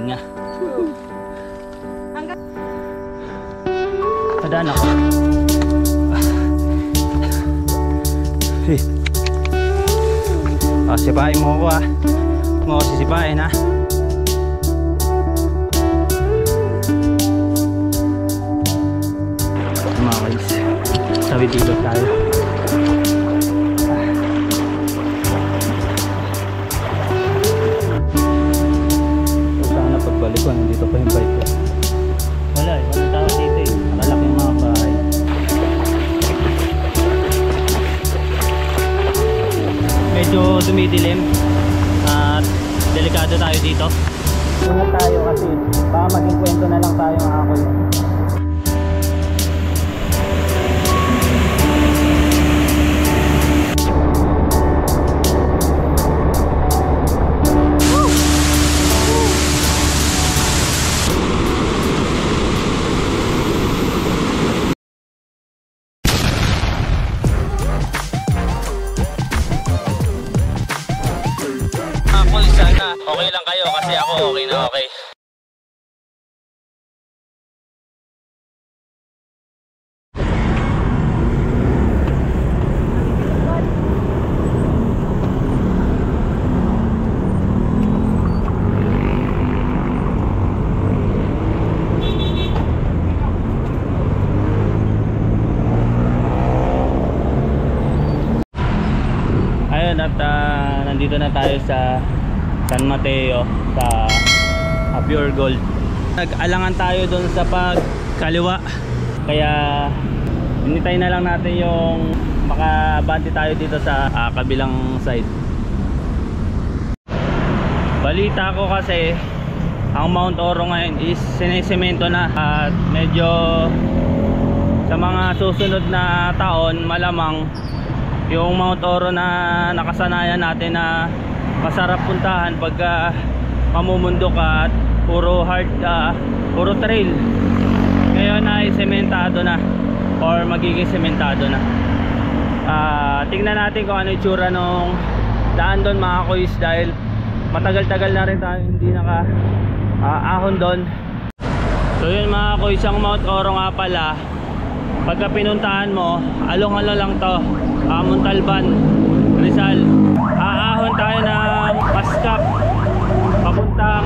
pahinga. Padaan ako. Sipahin mo ako ha. Huwag mo ako sisipahin ha. Mga guys, tawid dito tayo. Sana pagbalik ko, nandito pa yung bike ko. Wala eh, walang tao dito eh. Nakalaki yung mga bahay. Medyo dumidilim at delikado tayo dito. Ingat tayo kasi baka maging kwento na lang tayo mga kuy. Sana okay lang kayo kasi ako okay na okay. Ayun at nandito na tayo sa San Mateo sa Pure Gold. Nag-alangan tayo doon sa pagkaliwa, kaya hinintay na lang natin yung makabante tayo dito sa kabilang side. Balita ko kasi ang Mount Oro ngayon is sinisemento na at medyo sa mga susunod na taon malamang yung Mount Oro na nakasanayan natin na masarap puntahan pagka mamumundo ka at puro puro trail, ngayon ay sementado na or magiging sementado na. Tingnan natin kung ano yung tsura nung daan doon mga kuys, dahil matagal-tagal na rin tayo hindi ahon doon. So yun mga kuys, ang Mount Oro nga pala pagka pinuntahan mo, along-along lang to, Montalban, Rizal. Aahon tayo ng Pascap papuntang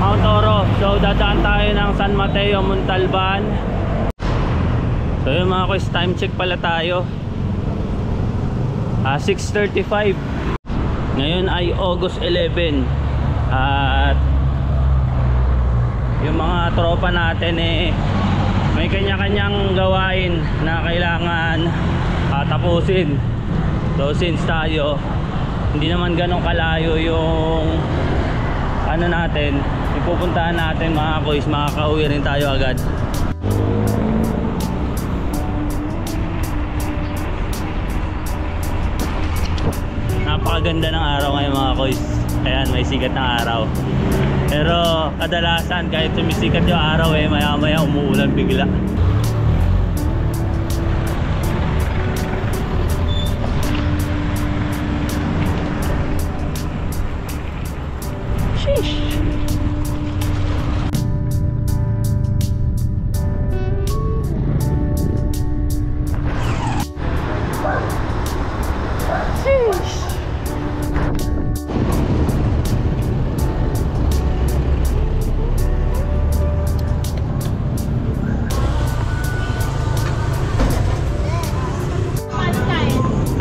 Mount Oro. So dadaan tayo ng San Mateo, Montalban. So yun mga kuys, time check pala tayo, 6:35. Ngayon ay August 11 at yung mga tropa natin may kanya-kanyang gawain na kailangan tapusin. So since tayo hindi naman ganun kalayo yung ano natin, ipupuntahan natin mga kuys, makakauwi rin tayo agad. Napakaganda ng araw ngayon mga kuys. Ayan, may sikat ng araw. Pero kadalasan kahit sumisikat yung araw maya maya umuulan bigla.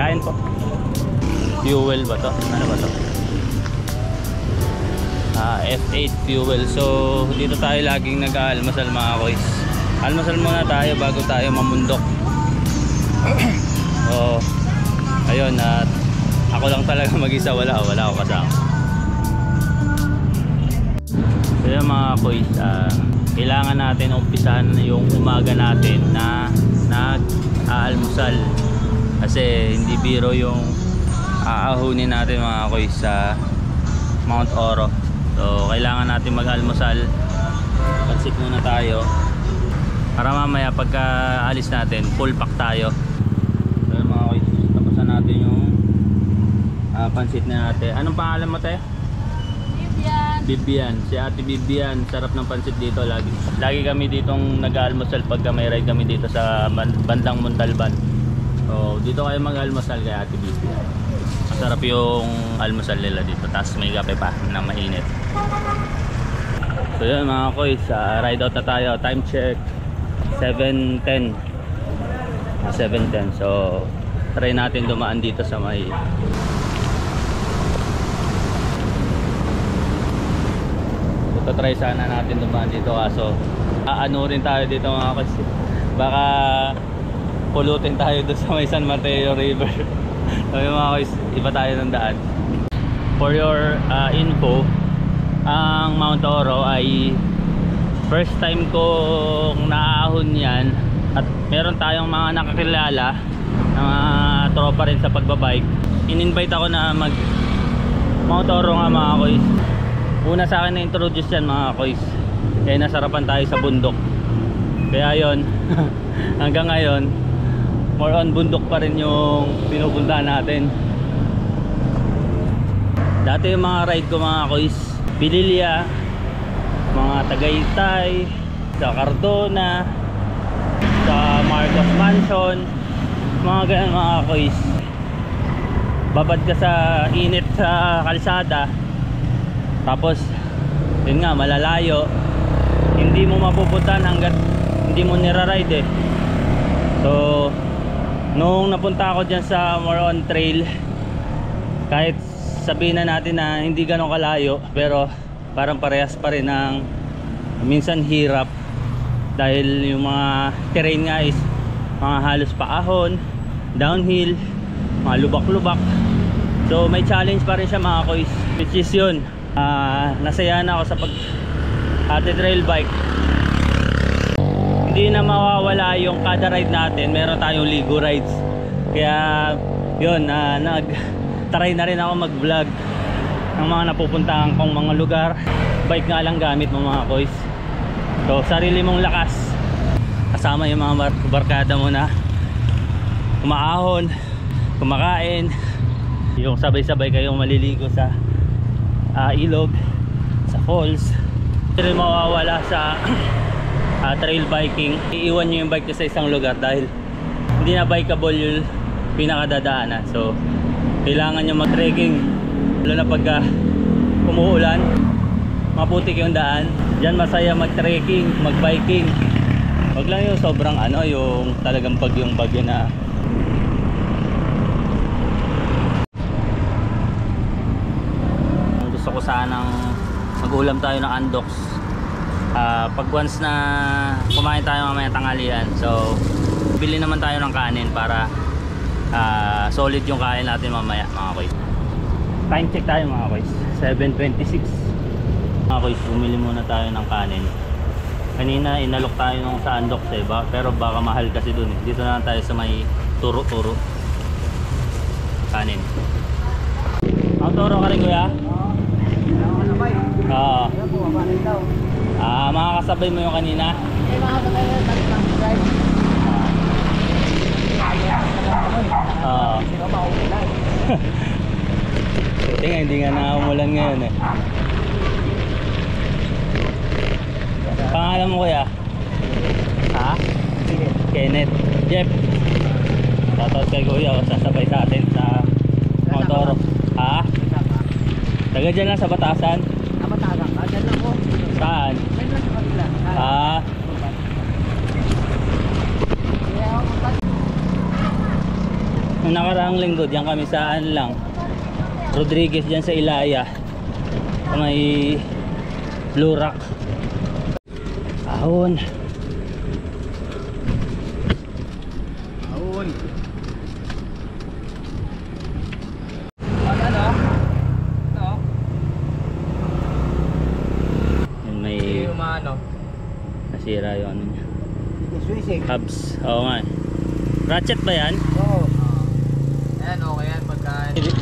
Kain po. Fuel ba to? Ano ba to? F8 fuel. So dito tayo laging nag-aalmasal mga kuys. Almasal muna tayo bago tayo mamundok. So ayun, at ako lang talaga mag-isa, wala ako kasama. So yun mga kuys, kailangan natin umpisahan yung umaga natin na nag-aalmusal. Kasi hindi biro yung aahunin natin mga kuys sa Mount Oro. So kailangan natin mag-almusal. Pansit muna tayo para mamaya pagka alis natin full pack tayo. So mga kuys, tapusan natin yung pansit na natin. Anong pangalan mo te? Vivian. Bibian. Si Ate Bibian, sarap ng pansit dito lagi. Lagi kami ditong nag-almusal pagka may ride kami dito sa bandang Montalban. So, dito kayo mag-almusal kay Ate Bibian. Masarap yung almusal nila dito. Tapos may kape pa na mainit. So yun mga koys, ride out na tayo. Time check 7:10. 7:10. So try natin dumaan dito sa may try sana natin dumaan dito, kaso ano rin tayo dito mga koys, baka pulutin tayo doon sa may San Mateo River. So yung mga koys, iba tayo ng daan. For your info, ang Mount Oro ay first time kong naahon yan, at meron tayong mga nakakilala na mga tropa rin sa pagbabike. In-invite ako na mag Mount Oro nga mga koys. Una sa akin na introduce yan mga koys, kaya nasarapan tayo sa bundok. Kaya yon hanggang ngayon more on bundok pa rin yung pinupuntahan natin. Dati yung mga ride ko mga koys, Pililya, mga Tagaytay, sa Cardona, sa Marcos Mansion, mga ganyan mga koys. Babad ka sa init sa kalsada, tapos yun nga, malalayo, hindi mo mapupuntahan hanggat hindi mo nira-ride eh. So nung napunta ako dyan sa more on trail, kahit sabihin na natin na hindi ganun kalayo, pero parang parehas pa rin ng minsan hirap, dahil yung mga terrain nga is mga halos paahon, downhill, mga lubak-lubak. So may challenge pa rin siya mga koys, which is yun, nasaya na ako sa ate trail bike. Hindi na mawawala yung kada ride natin, meron tayong ligo rides. Kaya yun, nag-try na rin ako mag vlog ng mga napupuntahan kong mga lugar. Bike nga lang gamit mo mga koys. So sarili mong lakas, kasama yung mga barkada mo na umaahon, kumakain, yung sabay-sabay kayong maliligo sa ilog, sa falls. Hindi rin mawawala sa trail biking. Iiwan nyo yung bike sa isang lugar dahil hindi na bikeable yung pinakadadaanan. So kailangan nyo mag-trekking, lalo na pagka umuulan, maputik yung daan. Diyan masaya mag-trekking, mag-biking. Wag lang yung sobrang yung talagang bagyo na gusto ko sanang mag-ulam tayo ng andox. Pag once na kumain tayo mamaya tanghalian, so bili naman tayo ng kanin para solid yung kain natin mamaya mga koys. Time check tayo mga koys, 7:26. Mga koys, bumili muna tayo ng kanin. Kanina inalok tayo nung sa andox pero baka mahal kasi dun eh. Dito na lang tayo sa may turo-turo kanin. Ang turo ka rin kuya? Oo. Makakasabay mo yung kanina? Oo. Buti nga, hindi nga nakumulan ngayon eh. Pangalan mo kuya? Ha? Kenneth. Jeff. Shoutout kay kuya, sasabay sa atin sa Mount Oro. Ha? Taga dyan lang sa Batasan? Sa Batasan ka? Dyan lang ko. Saan? Dyan lang sa kanila. Nung nakaraang linggo, diyan kami saan lang Rodriguez, dyan sa Ilaya, sa may Blue Rock. Ahon. Nasira yung ano niya, hubs. Oo nga, ratchet ba yan? Oo. Ayan, okay yan pagka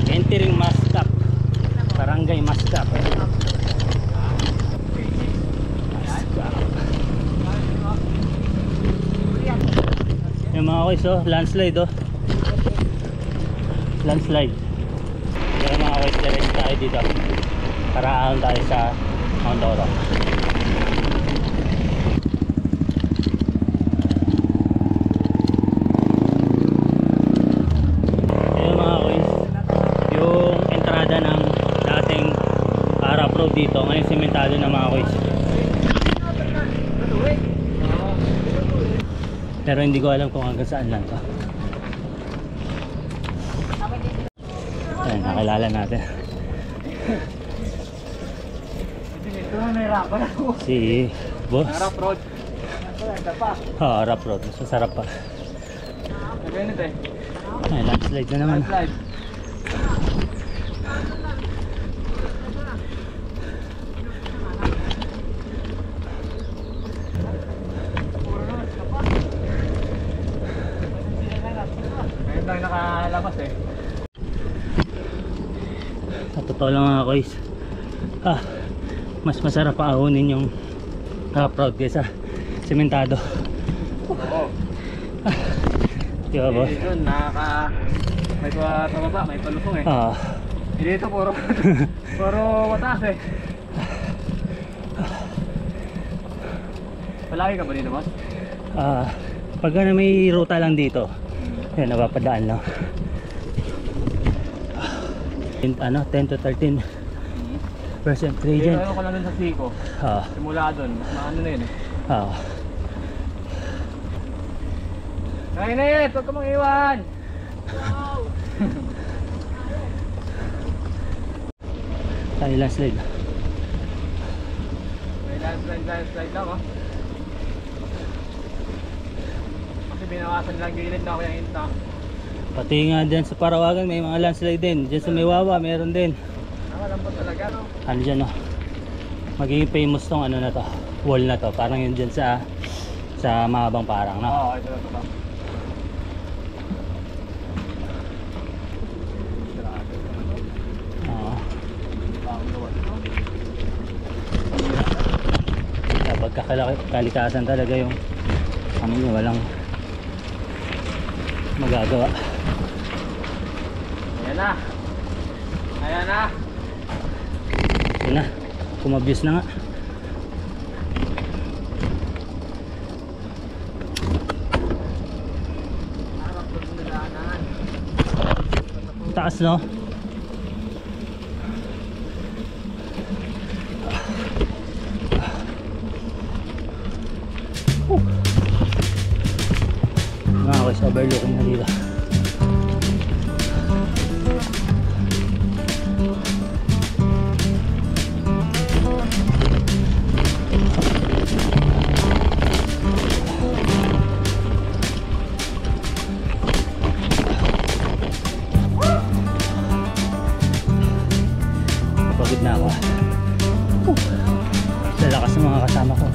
entering Mascap, Barangay Mascap. Yung mga koys, landslide landslide. Yung mga koys, direct tayo dito para ahon tayo sa Mount Oro. Ayun mga kuys, yung entrada ng dating Arap Road dito, ngayon sementado na mga kuys. Pero hindi ko alam kung hanggang saan lang to. Ayan, nakilala natin si boss. Arap Road. Arap Road, mas masarap pa. Ganito eh. Ay, landslide na naman. Landslide. Ngayon lang nakalabas eh. Sa totoo lang mga kuys, mas masarap pa ahonin yung Arap Road kaysa sementado. Oo. Di ba boss? Doon may pababa, may palusong eh. Dito puro mataas eh. Palagi ka ba dito boss? Pagka na may ruta lang dito, yun, napapadaan lang. 10 to 13% gradient. Dito ko lang dun sa Siko. Simula dun, maano na yun eh. Kaya na yun, huwag ka mang iwan. Wow! Tayo landslide. May landslide lang oh. Kasi binawasan lang gilid na ako yung hinta. Pati nga dyan sa Parawagan may mga landslide din. Dyan sa Maywawa meron din. Nakalambot talaga no? Ano dyan no? Magiging famous tong ano na to, wall na to. Parang yun dyan sa Mahabang Parang no? Oo, ito na ito ba? Pagkakalikasan talaga yung ano nyo, walang magagawa. Ayan na. Ayan na. Yun na, kumabuse na nga. Taas no? Mga guys, overlooking na dito. Pagod na ako. Lalakas ng mga kasama ko.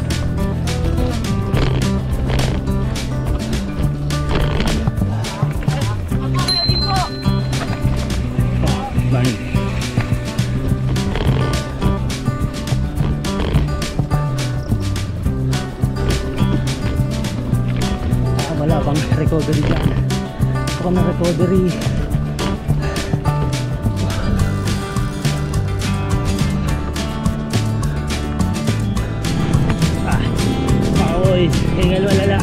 Wala bang recovery dyan? Baka na recovery. Maoy, hingal malala.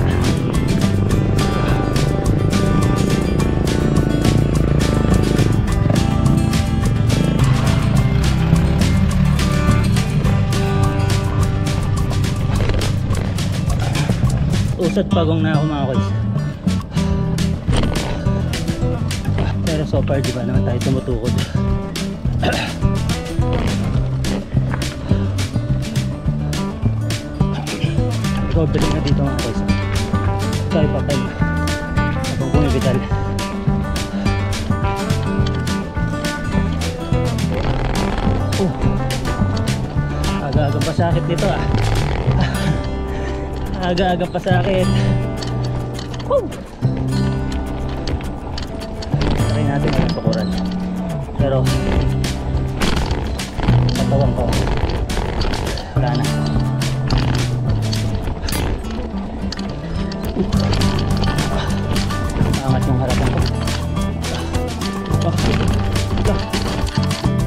Usat pagong na ako mga kuys. Pero so far di ba naman tayo tumutukod. Recovery na dito mga kuys. Tayo patay habang bumibital. Aga-aga pa sakit dito Aga-aga pa sakit. Try natin ang tukuran. Pero katawan ko wala na. Angat yung harapan ko.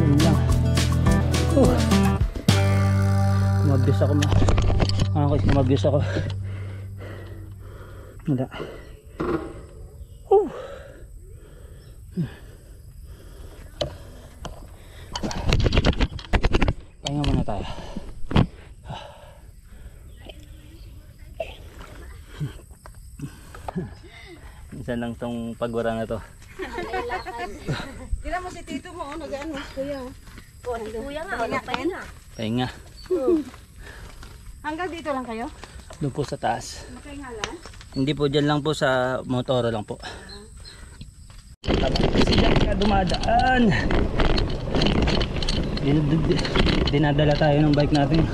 Yun lang. ako mga guys, mabiyos ako. Wala. Pahinga muna tayo. Minsan lang tong pagwara na to. Tira mo si tito mo, nag-ano, kuya. Kuya nga, pahinga. Pahinga. Hanggang dito lang kayo? Doon po sa taas. Makahingalan? Hindi po, dyan lang po sa Motoro lang po. Kasi dyan ka dumadaan. Dinadala tayo ng bike natin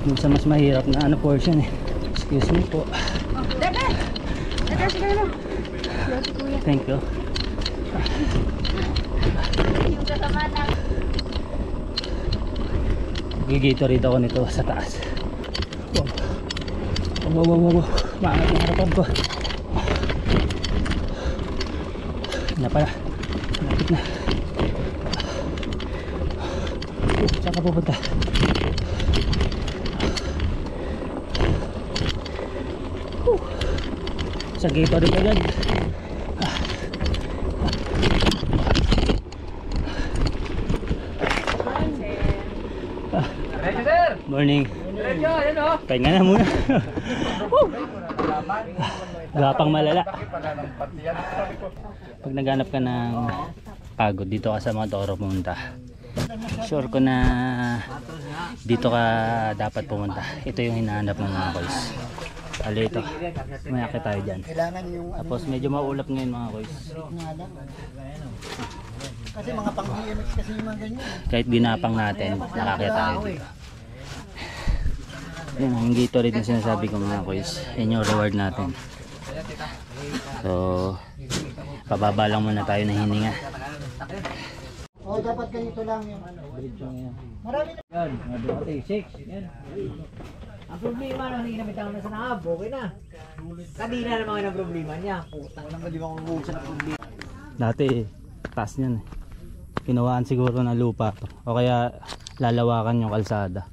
dun sa mas mahirap na portion eh. Excuse me po. Dede! Dede, sige mo. Thank you. Yung kasama lang. Gigito rin ako nito sa taas. Wow. Maangat na harapan ko. Na pala. Lapit na. Saan ka pupunta? Sa gate rin agad. Ready, sir? Morning. Ready, yan o. Pahinga na muna. Gapang malala. Pag naghanap ka ng pagod, dito ka sa Motoro pumunta. Sure ko na dito ka dapat pumunta. Ito yung hinahanap ng mga boys. Ali ito. Mayakit tayo dyan. Tapos medyo maulap ngayon mga boys. Kasi mga pang-BMX kasi yung mga ganyan. Kahit ginapang natin, nakakita tayo dito. Yan, yung Gatorade na sinasabi ko mga boys. Yan yung reward natin. So, pababa lang muna tayo ng hininga. O dapat ganito lang yung ano. Marami na. Yan, mga 26. Yan. Ang problema nang hinamitan na sa naab, okay na. Kanina naman ang problema niya. Putang nang hindi mo kung sa problema. Dati, taas niyan eh. Kinawaan siguro na lupa to. O kaya lalawakan yung kalsada.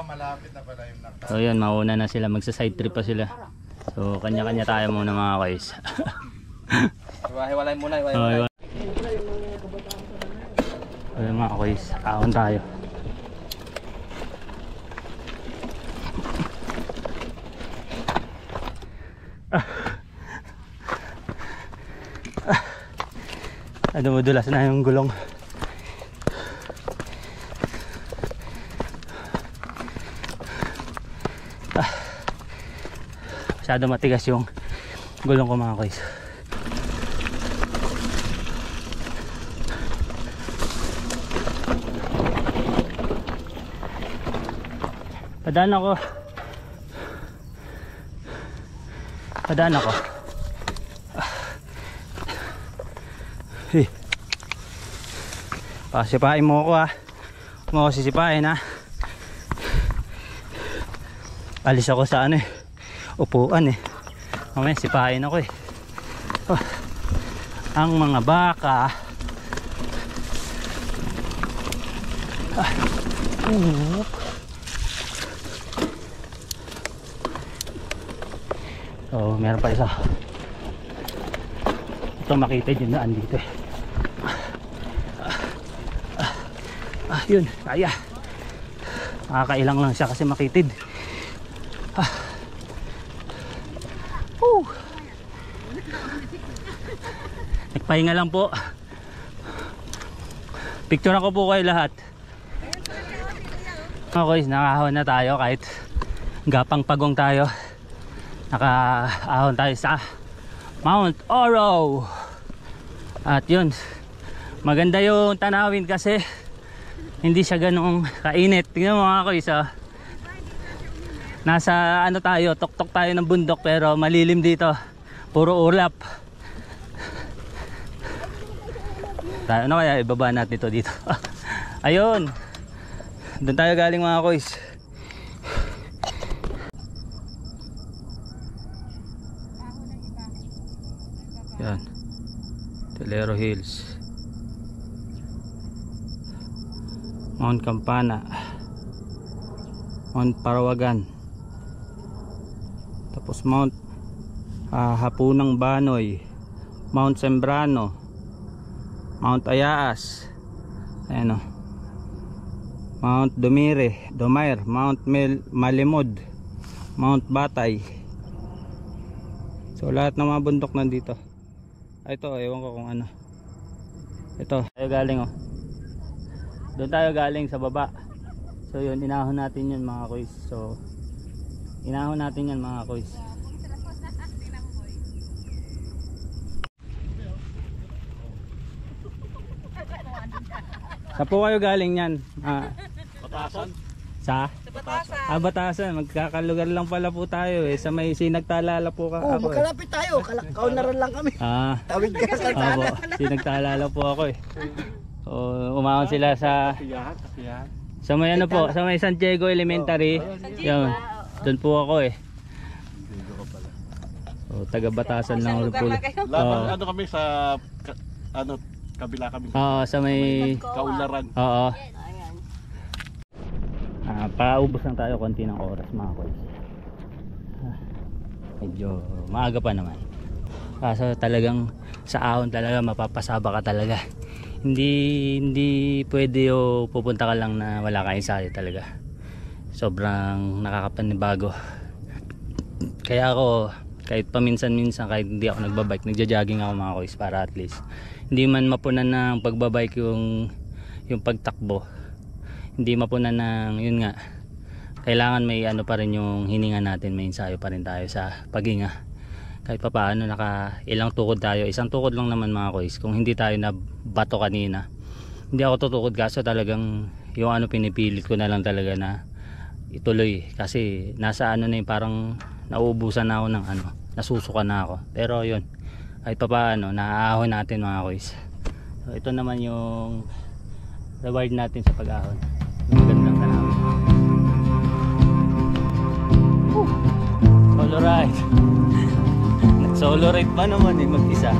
Malapit na pala yung nakita. So yan, mauna na sila. Magsa-side trip pa sila. So kanya-kanya tayo muna mga guys. Hiwalay muna, So, ayun mga guys, ahon tayo. Dumudulas na yung gulong. Masyado matigas yung gulong ko mga guys. Padaan ako. Sipain mo ako ha. Huwag mo ako sisipain ha. Alis ako sa ano eh, upuan eh. Mamaya sipain ako eh. Ang mga baka. Oh, meron pa isa. Ito makita yung daan dito eh. Yun, kaya. Nakakailang lang siya kasi makitid. Nagpahinga lang po. Picture ako po kayo lahat. Okay, nakahon na tayo kahit gapang pagong tayo. Nakaahon tayo sa Mount Oro. At yun, maganda yung tanawin kasi hindi siya ganong kainit. Tingnan mo mga kuys, nasa ano tayo, tuktok tayo ng bundok pero malilim dito. Puro ulap. Tayo na kaya ibaba natin ito dito. Ayun. Doon tayo galing mga kuys. Yan, Telero Hills, Mount Campana, Mount Parawagan, tapos Mount Hapunang Banoy, Mount Sembrano, Mount Ayaas, ayan o, Mount Domire, Mount Malimod, Mount Batay. So lahat ng mga bundok nandito. Ito, ewan ko kung ano. Ito, tayo galing oh. Doon tayo galing sa baba. So yun, inahon natin yun mga kuys. So inahon natin yan mga kuys. Sa po kayo galing yan? Batasan? Sa? Batasan. Batasan. Magkakalugar lang pala po tayo eh. Sa may Sinagtaalala po ako. Magkalapit tayo. Kaunaran lang kami. Tawid ka sa Opo, Sinagtaalala po ako eh. So, umahon sila sa may ano po, sa may San Diego Elementary. Yan. Doon po ako eh. So, taga Batasan lang ulit po. Ano kami sa kabila kami. Oo, sa may Kaularan. oo. Paubos lang tayo konti ng oras mga kuys. Medyo maaga pa naman. Kaso talagang sa ahon talaga mapapasaba ka talaga. Hindi pwede o pupunta ka lang na wala kang ensayo talaga. Sobrang nakakapanibago. Kaya ako kahit paminsan-minsan, kahit hindi ako nagbabike, nagja-jogging ako mga kuys para at least hindi man mapunan ng pagbabike yung pagtakbo. Hindi mapunan ng yun nga, kailangan may ano pa rin yung hininga natin, may ensayo pa rin tayo sa paghinga. Kahit pa paano naka ilang tukod tayo, isang tukod lang naman mga kuys. Kung hindi tayo na bato kanina, hindi ako tutukod, kaso talagang yung ano pinipilit ko na lang talaga na ituloy. Kasi nasa ano na yung parang nauubusan na ako ng ano, nasusuka na ako. Pero yun, kahit pa paano naaahon natin mga kuys. So ito naman yung reward natin sa pag-ahon. Magandang tanawin. Solo ride. Solo ride pa naman eh, mag-isa.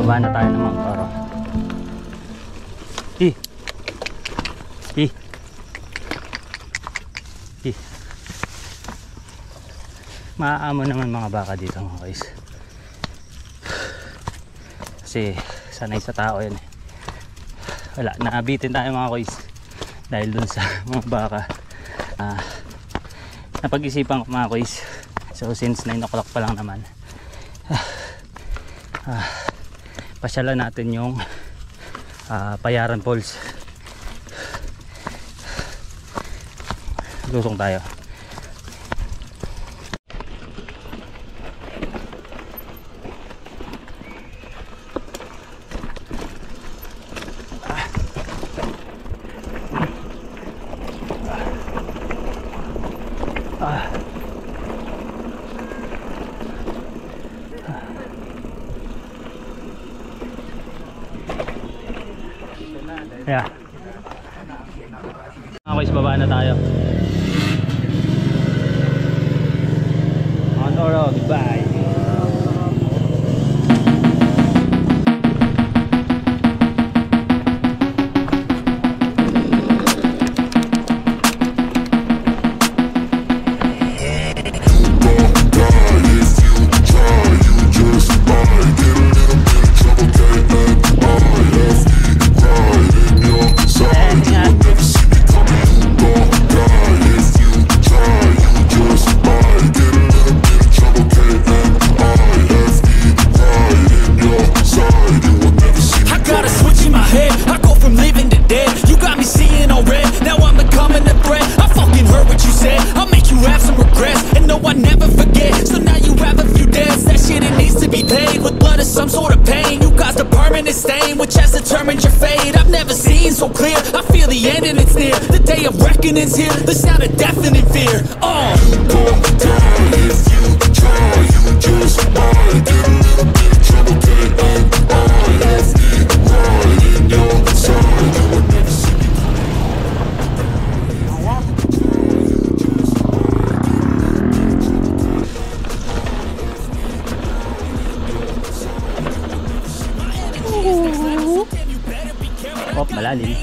Baba na tayo ng Mount Oro. Maaamo naman mga baka dito mga guys. Kasi sanay sa tao yan eh. Wala, naabitin tayo mga guys dahil dun sa mga baka. Napag-isipan ko mga guys. So since 9 o'clock pa lang naman, pasyalan natin yung Payaran Falls. Lusong tayo. Yeah. Okay, baba na tayo. Mount Oro, goodbye. and staying, which has determined your fate. I've never seen so clear. I feel the end and it's near. The day of reckoning's here. The sound of deafening fear. You don't die if you try. You just might get a little bit of trouble. Left it right in your side. You would never see me Oh, malalim.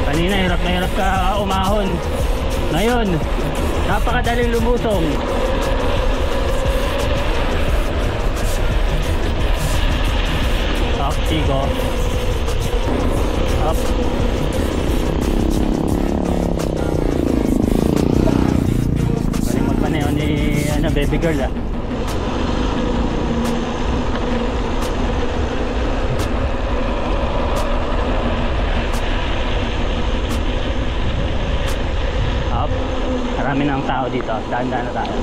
Kanina hirap na hirap ka umahon. Ngayon, napakadaling lumusong. Up, Chico. Up. Galing magpaneo ni baby girl ah. Up. Marami na ang tao dito. Dahan-dahan na tayo.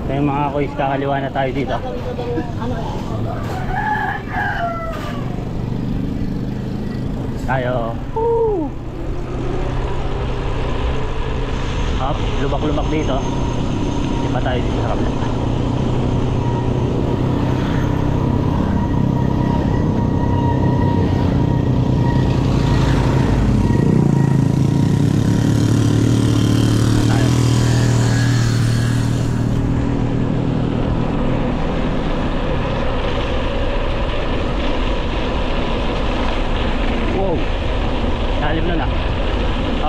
So yung mga kuys, kakaliwa na tayo dito. Tayo. Up, lubak-lubak dito. Hindi pa tayo dito sa kabila. Lalim nun ah.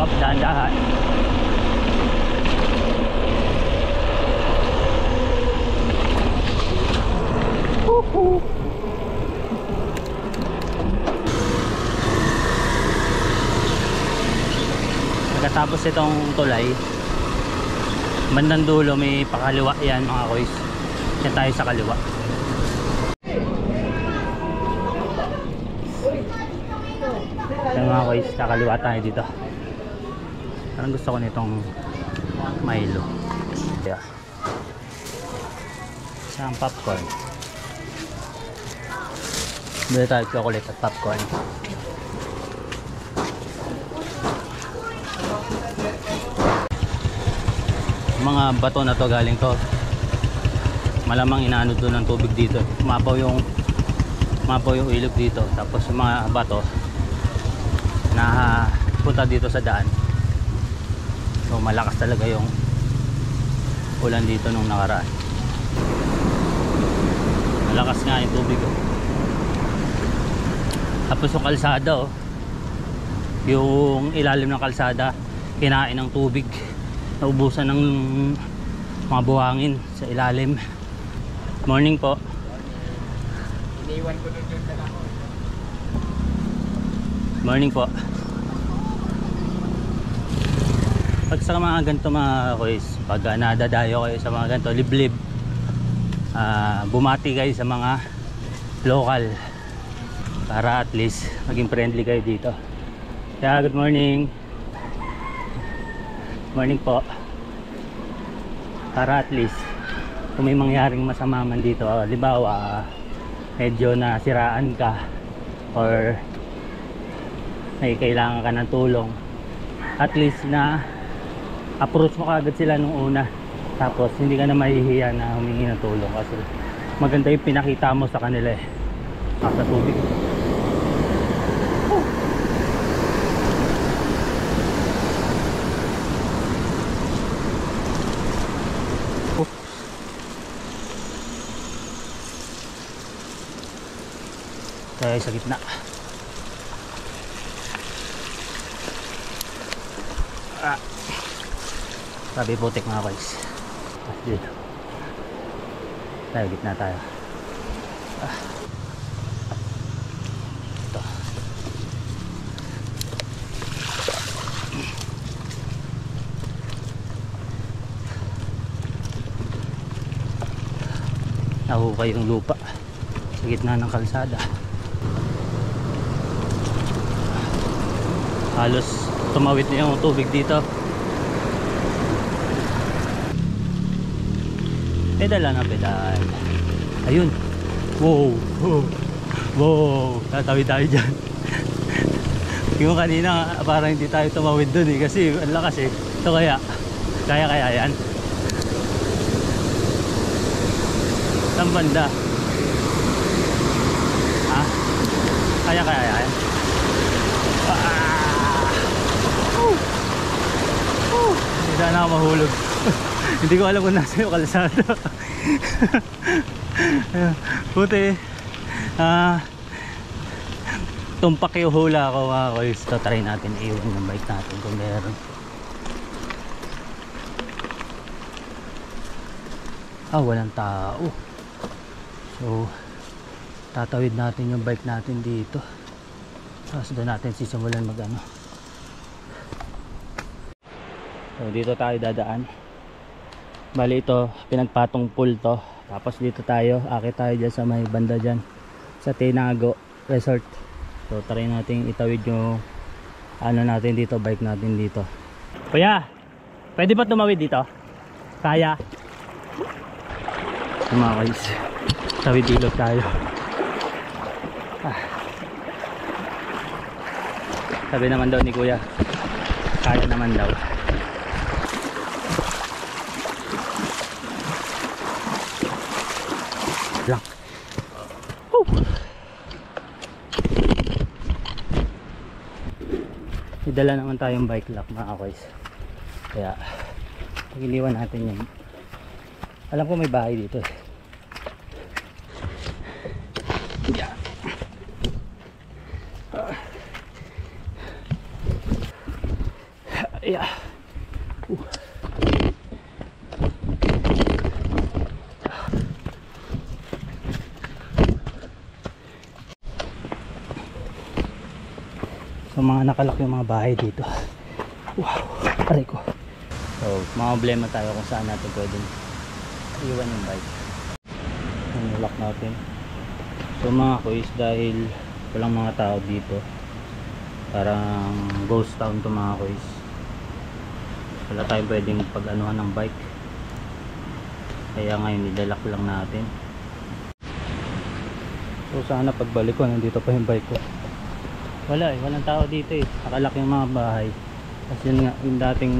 Up, dahan-dahan. Pagkatapos itong tulay, bandang dulo may pakaliwa yan mga koys. Yan tayo sa kaliwa. Yan mga koys, kakaliwa tayo dito. Parang gusto ko nitong Milo. Yeah. Isang popcorn. Bili tayo chocolate at popcorn. Mga bato na to galing to. Malamang inaano doon ng tubig dito. Mapaw yung ilog dito. Tapos yung mga bato na punta dito sa daan. So malakas talaga yung ulan dito nung nakaraan. Malakas nga yung tubig oh. Tapos yung kalsada oh, yung ilalim ng kalsada kinain ng tubig, naubusan ng mga buhangin sa ilalim. Morning po. Iniwan ko doon sa ako. Morning po. Pag sa mga ganito mga kuys, pag nadadayo kayo sa mga ganito liblib, bumati kayo sa mga local para at least maging friendly kayo dito. Kaya good morning. Morning po. Para at least kung may mangyaring masama man dito, halimbawa medyo nasiraan ka or may kailangan ka ng tulong, at least na approach mo kagad sila nung una, tapos hindi ka na mahihiya na humingi ng tulong kasi maganda yung pinakita mo sa kanila eh, sa tubig. Tayo sa gitna. Sabi putik mga guys. Dito tayo, gitna tayo. Ito. nahukay yung lupa sa gitna ng kalsada. Halos tumawid na yung tubig dito. Pedal na pedal. Ayun. Wow, wow, wow. Tatawid tayo dyan. Yung kanina parang hindi tayo tumawid dun eh, kasi ang lakas eh. Ito kaya yan. Saan banda? Ha? Kaya yan. Hindi sana ako mahulog. Hindi ko alam kung nasa yung kalsada. Buti tumpak yung hula ako mga koys. So try natin iwan yung bike natin kung meron. Walang tao. So tatawid natin yung bike natin dito. Tapos doon natin sisimulan mag ano. So dito tayo dadaan. Bali ito pinagpatong pool to. Tapos dito tayo, akit tayo dyan sa may banda dyan sa Tinago Resort. So try natin itawid yung ano natin dito, bike natin dito. Kuya, pwede ba tumawid dito? Kaya? Mga guys, tawid ilog tayo. Sabi naman daw ni kuya, kaya naman daw. Lang. Idala naman tayong bike lock mga guys. Kaya pag-iliwan natin yan. Alam ko may bahay dito eh. Yeah. Yeah. So mga nakalak yung mga bahay dito. Wow, aray ko. So mga problema tayo kung saan natin pwedeng iwan yung bike. Nilak natin. So mga kuys, dahil walang mga tao dito, parang ghost town to mga kuys. Wala tayong pwedeng pag-anuhan ng bike. Kaya ngayon nidalak lang natin. So sana pagbalik ko nandito pa yung bike ko. Wala eh, walang tao dito eh. Nakalak yung mga bahay. Kasi yun nga, yung dating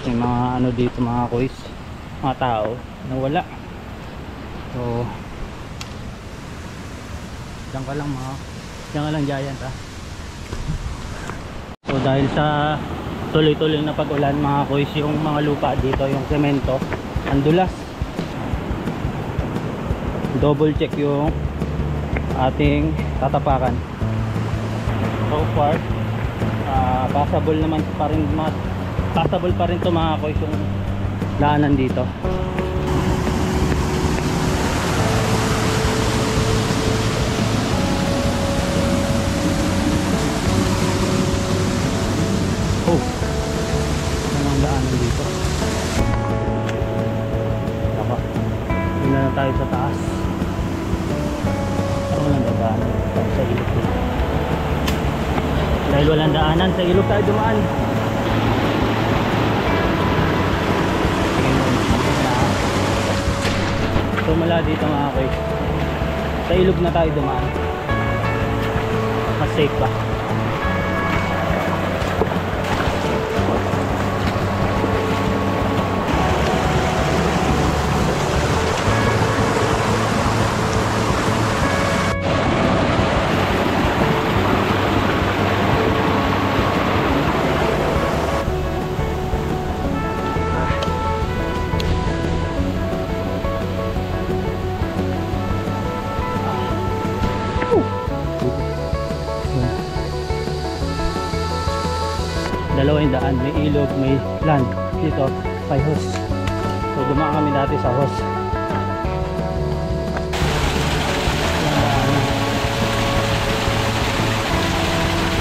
yung mga ano dito mga kuys, mga tao na wala. So diyan ka lang giant ha. So dahil sa tuloy-tuloy na pag-ulan mga kuys, yung mga lupa dito, yung semento ang dulas. Double check yung ating tatapakan. So far passable naman pa rin, passable pa rin to mga kuys yung daanan dito. Oh, anong daanan dito? Naka, tingnan na tayo sa taas. Walang daanan sa ilog dito. Dahil walang daanan, sa ilog tayo dumaan. So mula dito mga kuys, sa ilog na tayo dumaan. Mas safe pa. Dalawang daan, may ilog, may land dito, may hose. So dumaan kami dati sa hose.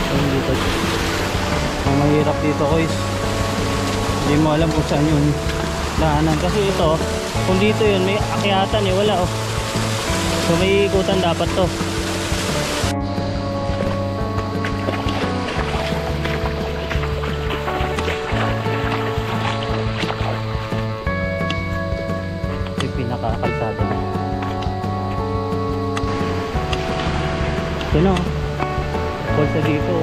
So dito, ang mahirap dito guys, hindi mo alam kung saan yung daanan kasi ito Kung dito yun, may akyatan eh, wala oh. So may ikutan dapat to. Ito yung pinakakalsada na. Ito na oh. Pulsa dito.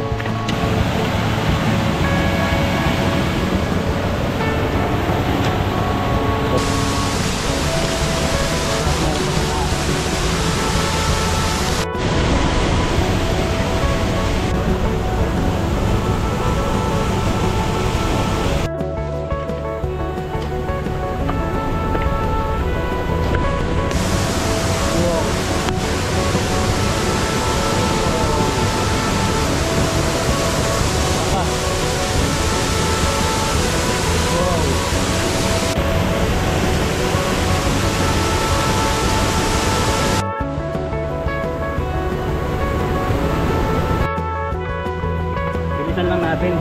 Bilisan lang natin.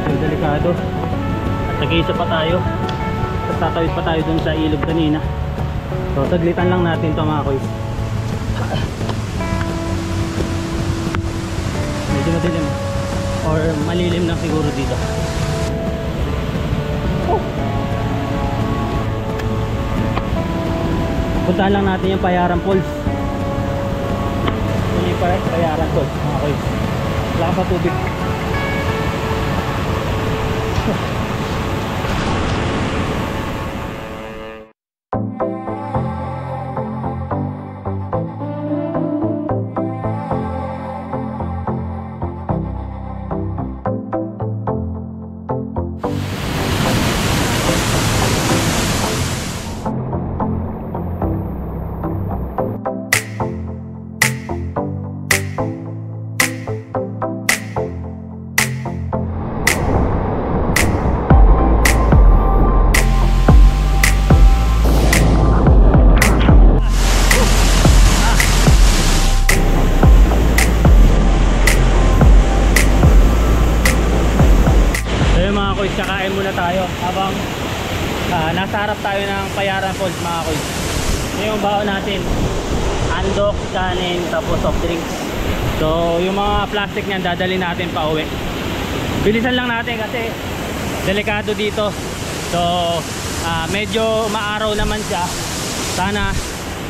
Medyo delikado. At nag-iisa pa tayo. Tapos tatawid pa tayo dun sa ilog kanina. So taglitan lang natin to mga koys. Medyo madilim. Or malilim na siguro dito. Puntahan lang natin yung Payaran Falls. Hindi pa rin Payaran Falls mga koys. Wala pa tubig. Kakain muna tayo habang nasa harap tayo ng Payaran Falls mga koys. Ito yung baon natin, andok, kanin, tapos soft drinks. So yung mga plastic niyan dadali natin pa uwi. Bilisan lang natin kasi delikado dito. So medyo maaraw naman siya. Sana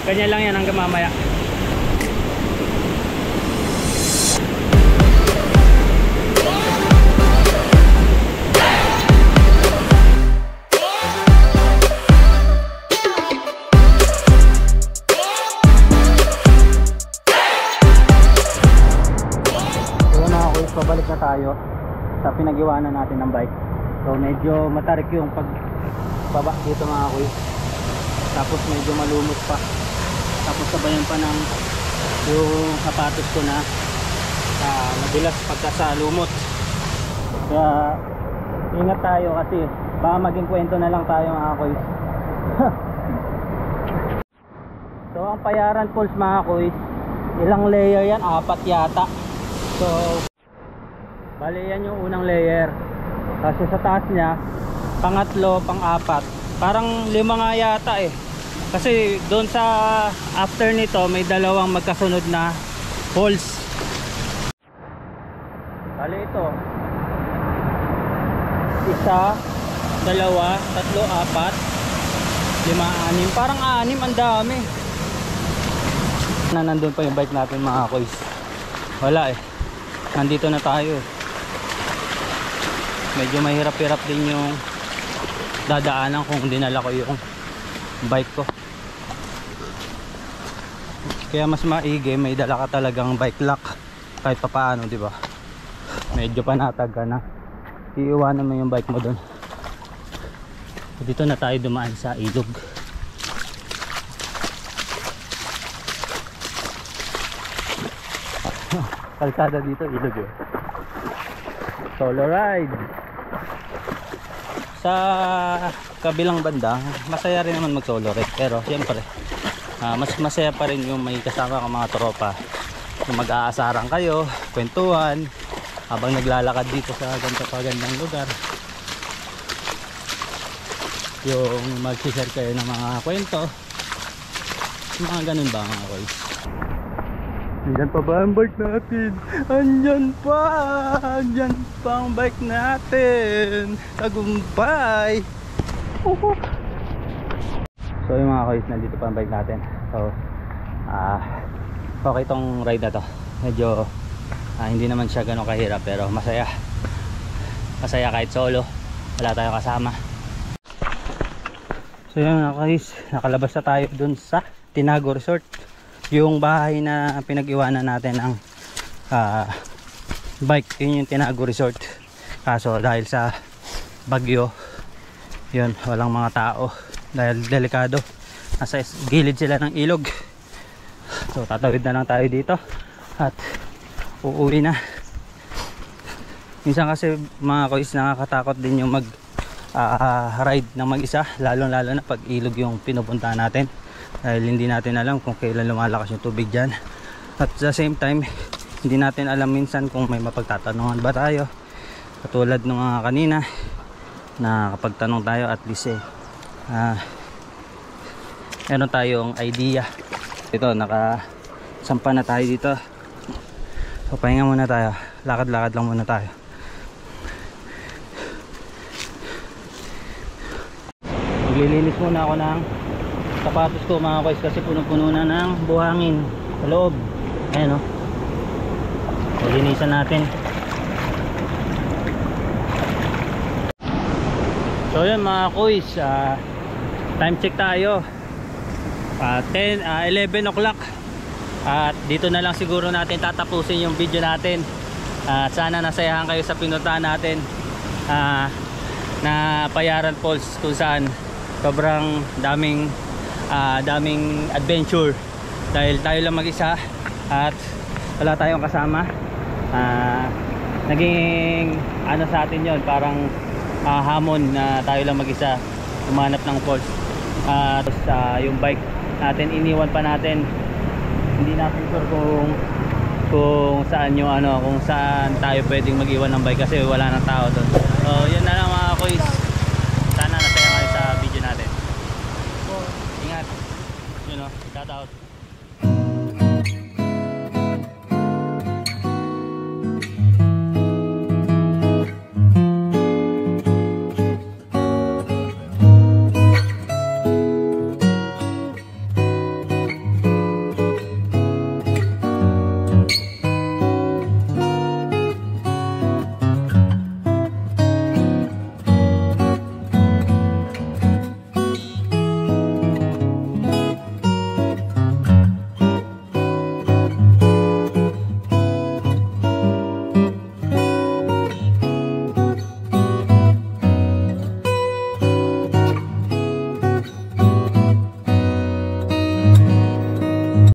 ganyan lang yan hanggang mamaya. Pabalik na tayo sa pinag-iwanan natin ng bike. So medyo matarik yung pagbaba dito mga kuys. Tapos medyo malumot pa. Tapos sabayan pa ng yung sapatos ko na madalas pagka sa lumot. Kaya ingat tayo kasi baka maging kwento na lang tayo mga kuys. So ang Payaran Falls mga kuys, ilang layer yan? 4 yata. So bali yan yung unang layer. Kasi sa taas niya, pangatlo, pang-4. Parang 5 nga yata eh. Kasi doon sa after nito, may dalawang magkasunod na falls. Bali ito. 1, 2, 3, 4, 5, 6. Parang 6, ang dami. Nandun pa yung bike natin mga koys. Wala eh. Nandito na tayo eh. Medyo mahirap-hirap din yung dadaanan kung dinala ko yung bike ko. Kaya mas maigi may dala ka talagang bike lock kahit papaano, di ba? Medyo panatag ka na. Iiwanan mo yung bike mo doon. Dito na tayo dumaan sa ilog. Kalsada dito, ilog eh. Solo ride. Sa kabilang banda, masaya rin naman mag solo ride. Pero siyempre, mas masaya pa rin yung may kasama kang mga tropa. Yung mag-aasaran kayo, kwentuhan, habang naglalakad dito sa ganito kagandang lugar. yung mag-share kayo ng mga kwento, mga ganun ba mga koys. Andyan pa ba ang bike natin? Andyan pa ang bike natin. Tagumpay. So yung mga koys, nandito pa ang bike natin. So okay tong ride na to. Medyo hindi naman siya ganun kahirap, pero masaya kahit solo wala tayong kasama. So yun mga koys, nakalabas na tayo dun sa Tinago Resort, yung bahay na pinag-iwanan natin ng bike. Yun yung Tinago Resort, kaso dahil sa bagyo yun, walang mga tao dahil delikado, nasa gilid sila ng ilog. So tatawid na lang tayo dito at uuwi na. Minsan kasi mga kois, nakakatakot din yung mag ride ng mag-isa, lalong lalo na pag ilog yung pinupuntahan natin, dahil hindi natin alam kung kailan lumalakas yung tubig dyan. At the same time, hindi natin alam minsan kung may mapagtatanungan ba tayo, katulad ng mga kanina na kapag tanong tayo, at least meron tayong idea. Ito, nakasampa na tayo dito. So pahinga muna tayo, lakad-lakad lang muna tayo. Maglilinis muna ako ng sapatos ko mga kois, kasi punong-puno na ng buhangin sa loob. Ayan o, maglinisan natin. So yun mga kois, time check tayo, 11 o'clock. At dito na lang siguro natin tatapusin yung video natin. Sana nasayahan kayo sa pinuntahan natin na Payaran Falls, kung saan sobrang daming adventure dahil tayo lang mag-isa at wala tayong kasama. Naging ano sa atin yon, parang hamon na tayo lang mag-isa umanap ng falls. Tapos yung bike natin iniwan pa natin, hindi natin sure kung saan yung kung saan tayo pwedeng mag-iwan ng bike kasi wala nang tao doon. So yun na lang mga kois, sana nasaya kayo sa video natin. Ingat, shout out.